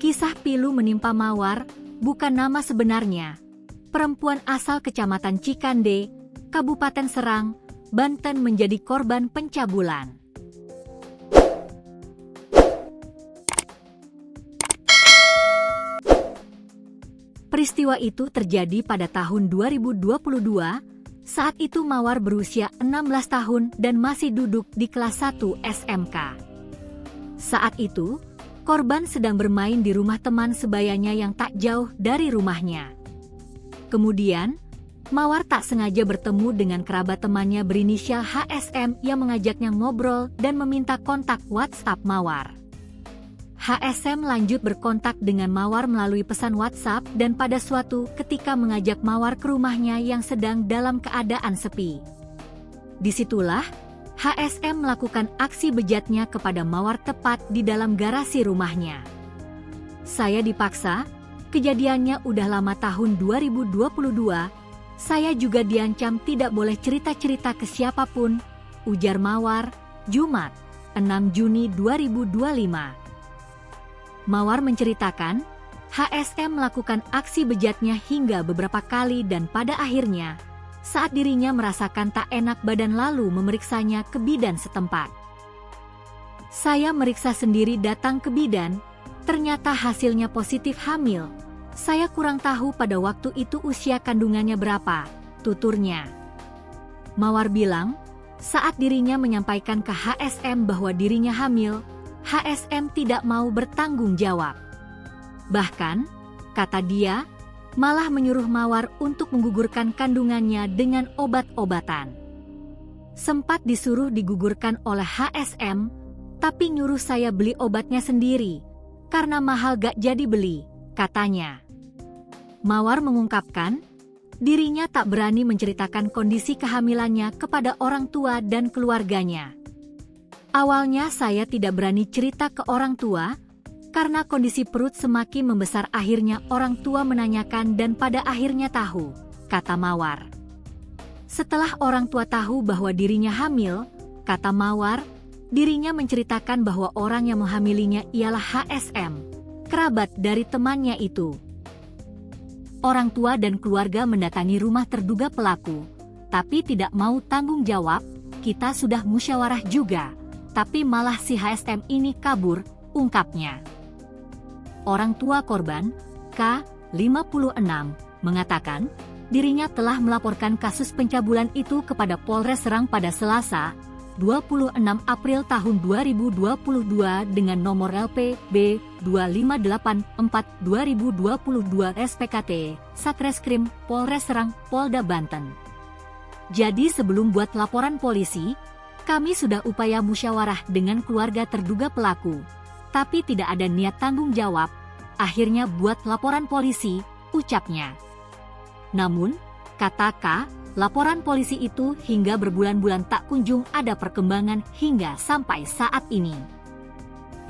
Kisah pilu menimpa Mawar, bukan nama sebenarnya. Perempuan asal Kecamatan Cikande, Kabupaten Serang, Banten menjadi korban pencabulan. Peristiwa itu terjadi pada tahun 2022, saat itu Mawar berusia 16 tahun dan masih duduk di kelas 1 SMK. Saat itu, korban sedang bermain di rumah teman sebayanya yang tak jauh dari rumahnya. Kemudian, Mawar tak sengaja bertemu dengan kerabat temannya berinisial HSM yang mengajaknya ngobrol dan meminta kontak WhatsApp Mawar. HSM lanjut berkontak dengan Mawar melalui pesan WhatsApp dan pada suatu ketika mengajak Mawar ke rumahnya yang sedang dalam keadaan sepi. Disitulah, HSM melakukan aksi bejatnya kepada Mawar tepat di dalam garasi rumahnya. Saya dipaksa, kejadiannya udah lama tahun 2022, saya juga diancam tidak boleh cerita-cerita ke siapapun, ujar Mawar, Jumat, 6 Juni 2025. Mawar menceritakan, HSM melakukan aksi bejatnya hingga beberapa kali dan pada akhirnya, saat dirinya merasakan tak enak badan lalu memeriksanya ke bidan setempat. Saya meriksa sendiri datang ke bidan, ternyata hasilnya positif hamil. Saya kurang tahu pada waktu itu usia kandungannya berapa, tuturnya. Mawar bilang, saat dirinya menyampaikan ke HSM bahwa dirinya hamil, HSM tidak mau bertanggung jawab. Bahkan, kata dia, malah menyuruh Mawar untuk menggugurkan kandungannya dengan obat-obatan. Sempat disuruh digugurkan oleh HSM, tapi nyuruh saya beli obatnya sendiri, karena mahal gak jadi beli, katanya. Mawar mengungkapkan, dirinya tak berani menceritakan kondisi kehamilannya kepada orang tua dan keluarganya. Awalnya saya tidak berani cerita ke orang tua, karena kondisi perut semakin membesar akhirnya orang tua menanyakan dan pada akhirnya tahu, kata Mawar. Setelah orang tua tahu bahwa dirinya hamil, kata Mawar, dirinya menceritakan bahwa orang yang menghamilinya ialah HSM, kerabat dari temannya itu. Orang tua dan keluarga mendatangi rumah terduga pelaku, tapi tidak mau tanggung jawab, kita sudah musyawarah juga, tapi malah si HSM ini kabur, ungkapnya. Orang tua korban, K, 56, mengatakan, dirinya telah melaporkan kasus pencabulan itu kepada Polres Serang pada Selasa, 26 April tahun 2022 dengan nomor LP B 2584/2022 SPKT, Satreskrim, Polres Serang, Polda Banten. Jadi sebelum buat laporan polisi, kami sudah upaya musyawarah dengan keluarga terduga pelaku, tapi tidak ada niat tanggung jawab, akhirnya buat laporan polisi, ucapnya. Namun, kata K, laporan polisi itu hingga berbulan-bulan tak kunjung ada perkembangan hingga sampai saat ini.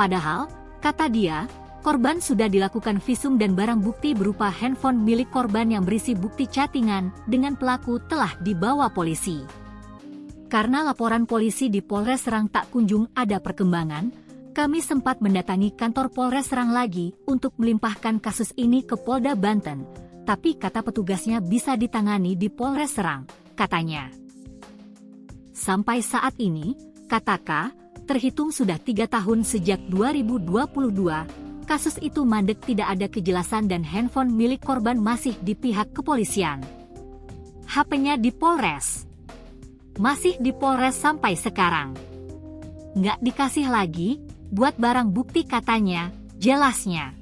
Padahal, kata dia, korban sudah dilakukan visum dan barang bukti berupa handphone milik korban yang berisi bukti chattingan dengan pelaku telah dibawa polisi. Karena laporan polisi di Polres Serang tak kunjung ada perkembangan, kami sempat mendatangi kantor Polres Serang lagi untuk melimpahkan kasus ini ke Polda Banten, tapi kata petugasnya bisa ditangani di Polres Serang, katanya. Sampai saat ini, kata K, terhitung sudah 3 tahun sejak 2022, kasus itu mandek tidak ada kejelasan dan handphone milik korban masih di pihak kepolisian. HP-nya di Polres. Masih di Polres sampai sekarang. Nggak dikasih lagi, buat barang bukti katanya, jelasnya.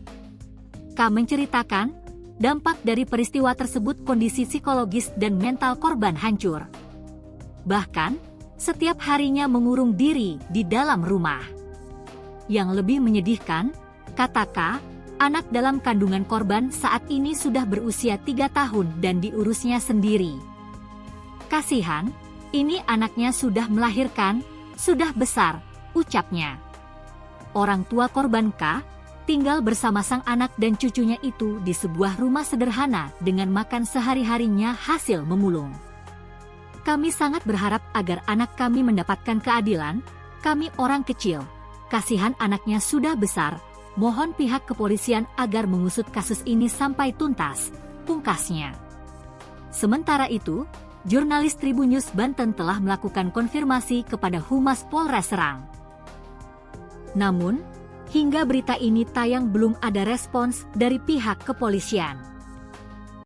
K menceritakan, dampak dari peristiwa tersebut kondisi psikologis dan mental korban hancur. Bahkan, setiap harinya mengurung diri di dalam rumah. Yang lebih menyedihkan, kata K, anak dalam kandungan korban saat ini sudah berusia 3 tahun dan diurusnya sendiri. Kasihan, ini anaknya sudah melahirkan, sudah besar, ucapnya. Orang tua korban K tinggal bersama sang anak dan cucunya itu di sebuah rumah sederhana dengan makan sehari-harinya hasil memulung. Kami sangat berharap agar anak kami mendapatkan keadilan, kami orang kecil, kasihan anaknya sudah besar, Mohon pihak kepolisian agar mengusut kasus ini sampai tuntas, pungkasnya. Sementara itu, jurnalis Tribun News Banten telah melakukan konfirmasi kepada Humas Polres Serang. Namun, hingga berita ini tayang belum ada respons dari pihak kepolisian.